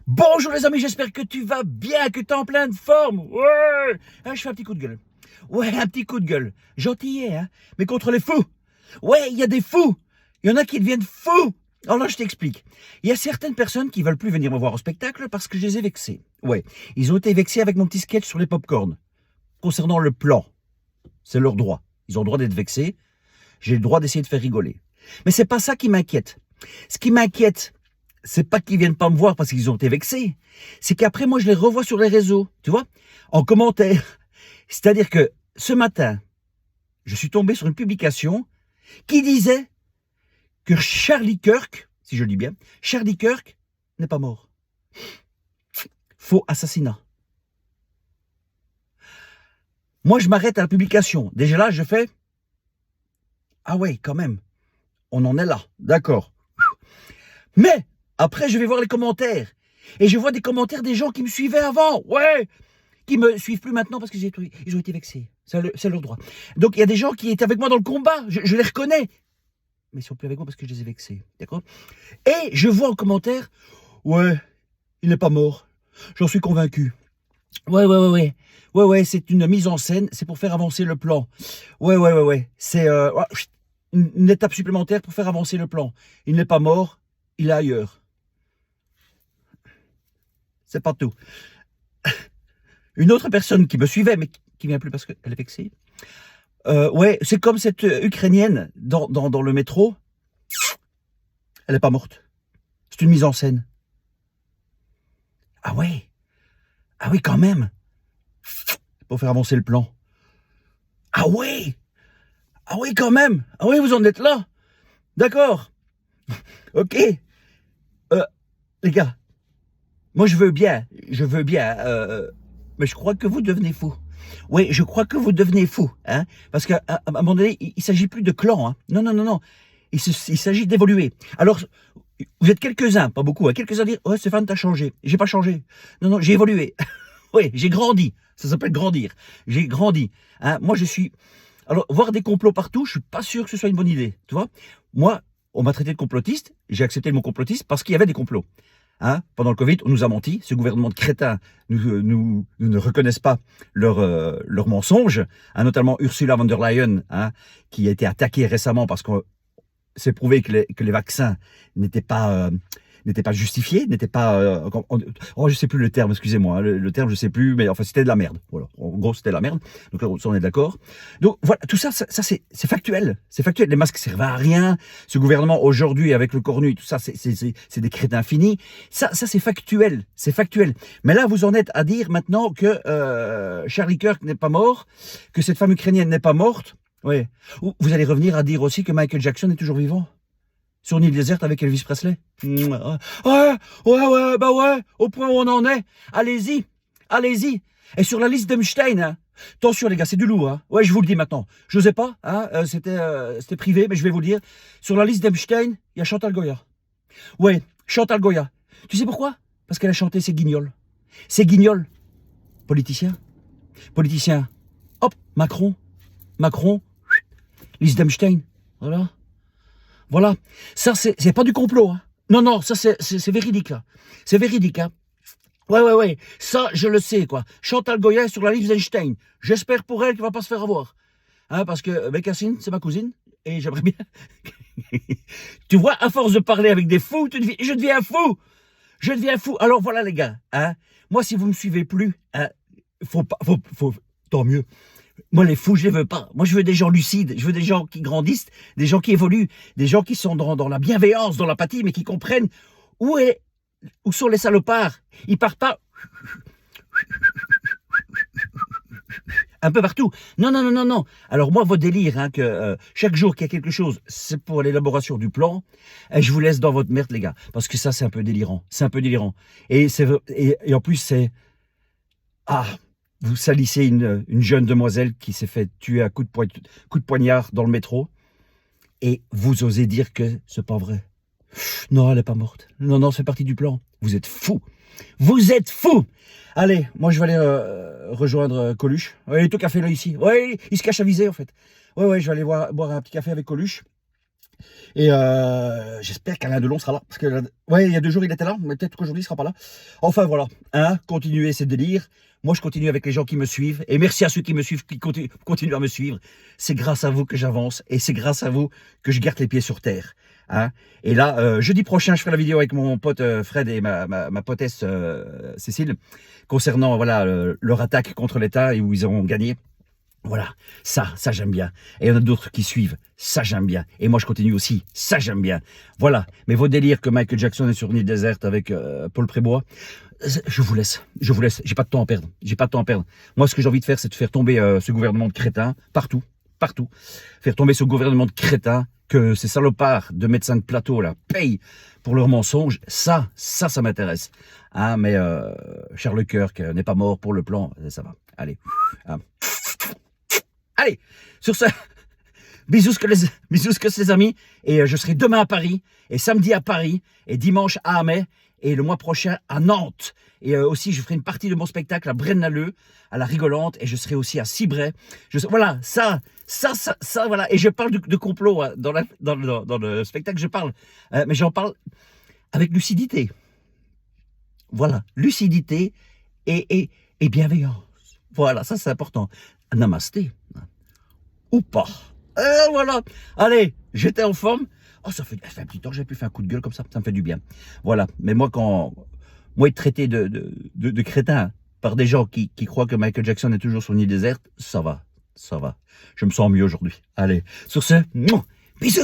Bonjour les amis, j'espère que tu vas bien, que tu es en pleine forme. Ouais, je fais un petit coup de gueule. Ouais, un petit coup de gueule. Gentillet, hein, mais contre les fous. Ouais, il y a des fous. Il y en a qui deviennent fous. Alors là, je t'explique. Il y a certaines personnes qui veulent plus venir me voir au spectacle parce que je les ai vexés. Ouais, ils ont été vexés avec mon petit sketch sur les pop-corn. Concernant le plan, c'est leur droit. Ils ont le droit d'être vexés. J'ai le droit d'essayer de faire rigoler. Mais c'est pas ça qui m'inquiète. Ce qui m'inquiète, c'est pas qu'ils viennent pas me voir parce qu'ils ont été vexés. C'est qu'après, moi, je les revois sur les réseaux, tu vois, en commentaire. C'est-à-dire que ce matin, je suis tombé sur une publication qui disait que Charlie Kirk, si je le dis bien, Charlie Kirk n'est pas mort. Faux assassinat. Moi, je m'arrête à la publication. Déjà là, je fais... Ah ouais, quand même. On en est là. D'accord. Mais, après, je vais voir les commentaires. Et je vois des commentaires des gens qui me suivaient avant. Ouais, qui me suivent plus maintenant parce qu'ils ont été vexés. C'est leur droit. Donc, il y a des gens qui étaient avec moi dans le combat. Je les reconnais. Mais ils sont plus avec moi parce que je les ai vexés. D'accord? Et je vois en commentaire, ouais, il n'est pas mort. J'en suis convaincu. Ouais, c'est une mise en scène. C'est pour faire avancer le plan. Ouais. C'est une étape supplémentaire pour faire avancer le plan. Il n'est pas mort. Il est ailleurs. C'est pas tout. Une autre personne qui me suivait, mais qui vient plus parce qu'elle est vexée. Ouais, c'est comme cette Ukrainienne dans le métro. Elle n'est pas morte. C'est une mise en scène. Ah ouais. Ah oui, quand même. Pour faire avancer le plan. Ah ouais. Ah oui, quand même. Ah oui, vous en êtes là. D'accord. Ok. Les gars, moi je veux bien. Mais je crois que vous devenez fou. Oui, je crois que vous devenez fou, hein, parce qu'à un moment donné, il s'agit plus de clan, hein. Non. Il s'agit d'évoluer. Alors, vous êtes quelques-uns, pas beaucoup, hein, quelques-uns à dire, ouais, Stéphane, t'as changé. J'ai pas changé. Non, j'ai évolué. Oui, j'ai grandi. Ça s'appelle grandir. J'ai grandi. Hein. Moi, je suis. Alors, voir des complots partout, je suis pas sûr que ce soit une bonne idée. Tu vois? Moi, on m'a traité de complotiste. J'ai accepté le mot complotiste parce qu'il y avait des complots. Hein, pendant le Covid, on nous a menti. Ce gouvernement de crétins nous ne reconnaissent pas leurs mensonges. Hein, notamment Ursula von der Leyen, hein, qui a été attaquée récemment parce que c'est prouvé que les vaccins n'étaient pas justifiés, n'étaient pas... je sais plus le terme, excusez-moi, hein, le terme je sais plus, mais enfin c'était de la merde. Voilà, en gros c'était de la merde. Donc là, on est d'accord. Donc voilà, tout ça c'est factuel. C'est factuel. Les masques servent à rien. Ce gouvernement aujourd'hui avec le cornu, tout ça, c'est des crétins finis. Ça c'est factuel. C'est factuel. Mais là, vous en êtes à dire maintenant que Charlie Kirk n'est pas mort, que cette femme ukrainienne n'est pas morte. Oui. Vous allez revenir à dire aussi que Michael Jackson est toujours vivant sur une île déserte avec Elvis Presley. Ouais, au point où on en est. Allez-y. Et sur la liste d'Einstein, hein, attention les gars, c'est du lourd. Hein. Ouais, je vous le dis maintenant. Je sais pas, hein, c'était privé, mais je vais vous le dire. Sur la liste d'Einstein, il y a Chantal Goya. Ouais, Chantal Goya. Tu sais pourquoi? Parce qu'elle a chanté ses guignols. Ses guignols. Politicien. Hop, Macron, liste d'Einstein. Voilà. Ça, c'est pas du complot. Hein. Non, ça, c'est véridique, là. C'est véridique, hein. Ouais. Ça, je le sais, quoi. Chantal Goya sur la liste d'Einstein. J'espère pour elle qu'elle va pas se faire avoir. Hein, parce que Bécassine, c'est ma cousine. Et j'aimerais bien... Tu vois, à force de parler avec des fous, je deviens fou. Alors voilà, les gars. Hein. Moi, si vous me suivez plus, hein, tant mieux. Moi, les fous, je les veux pas. Moi, je veux des gens lucides. Je veux des gens qui grandissent, des gens qui évoluent, des gens qui sont dans la bienveillance, dans l'apathie, mais qui comprennent où sont les salopards. Ils partent pas un peu partout. Non. Alors moi, vos délires, hein, que chaque jour qu'il y a quelque chose, c'est pour l'élaboration du plan. Et je vous laisse dans votre merde, les gars, parce que ça, c'est un peu délirant. Et en plus, c'est vous salissez une jeune demoiselle qui s'est fait tuer à coup de poignard dans le métro et vous osez dire que c'est pas vrai. Non, elle est pas morte. Non, c'est partie du plan. Vous êtes fous. Allez, moi je vais aller rejoindre Coluche. Il est au café là ici. Ouais, il se cache à viser en fait. Ouais, je vais aller boire un petit café avec Coluche. Et j'espère qu'Alain Delon sera là. Parce que, ouais, il y a 2 jours, il était là, mais peut-être qu'aujourd'hui, il sera pas là. Enfin, voilà. Hein, continuez ces délires. Moi, je continue avec les gens qui me suivent. Et merci à ceux qui me suivent, qui continuent à me suivre. C'est grâce à vous que j'avance. Et c'est grâce à vous que je garde les pieds sur terre. Hein. Et là, jeudi prochain, je ferai la vidéo avec mon pote Fred et ma potesse Cécile concernant voilà leur attaque contre l'État et où ils ont gagné. Voilà, ça j'aime bien. Et il y en a d'autres qui suivent, ça j'aime bien. Et moi je continue aussi, ça j'aime bien. Voilà, mais vos délires que Michael Jackson est sur une île déserte avec Paul Prébois, je vous laisse, j'ai pas de temps à perdre, Moi ce que j'ai envie de faire, c'est de faire tomber ce gouvernement de crétins, partout. Faire tomber ce gouvernement de crétins, que ces salopards de médecins de plateau là payent pour leurs mensonges, ça m'intéresse. Hein, mais Charles Kirk n'est pas mort pour le plan, ça va, allez. Hein. Allez, sur ce, bisous que les amis, et je serai demain à Paris, et samedi à Paris, et dimanche à Amay, et le mois prochain à Nantes. Et aussi, je ferai une partie de mon spectacle à Braine-l'Alleud, à la Rigolante, et je serai aussi à Cibray. Voilà, ça, voilà. Et je parle de complot hein, dans le spectacle, je parle, mais j'en parle avec lucidité. Voilà, lucidité et bienveillance. Voilà, ça c'est important. Namasté. Ou pas. Voilà. Allez, j'étais en forme. Oh, ça fait un petit temps que j'ai pu faire un coup de gueule comme ça me fait du bien. Voilà. Mais moi, être traité de crétin par des gens qui croient que Michael Jackson est toujours sur une île déserte, ça va. Je me sens mieux aujourd'hui. Allez, sur ce, bisous,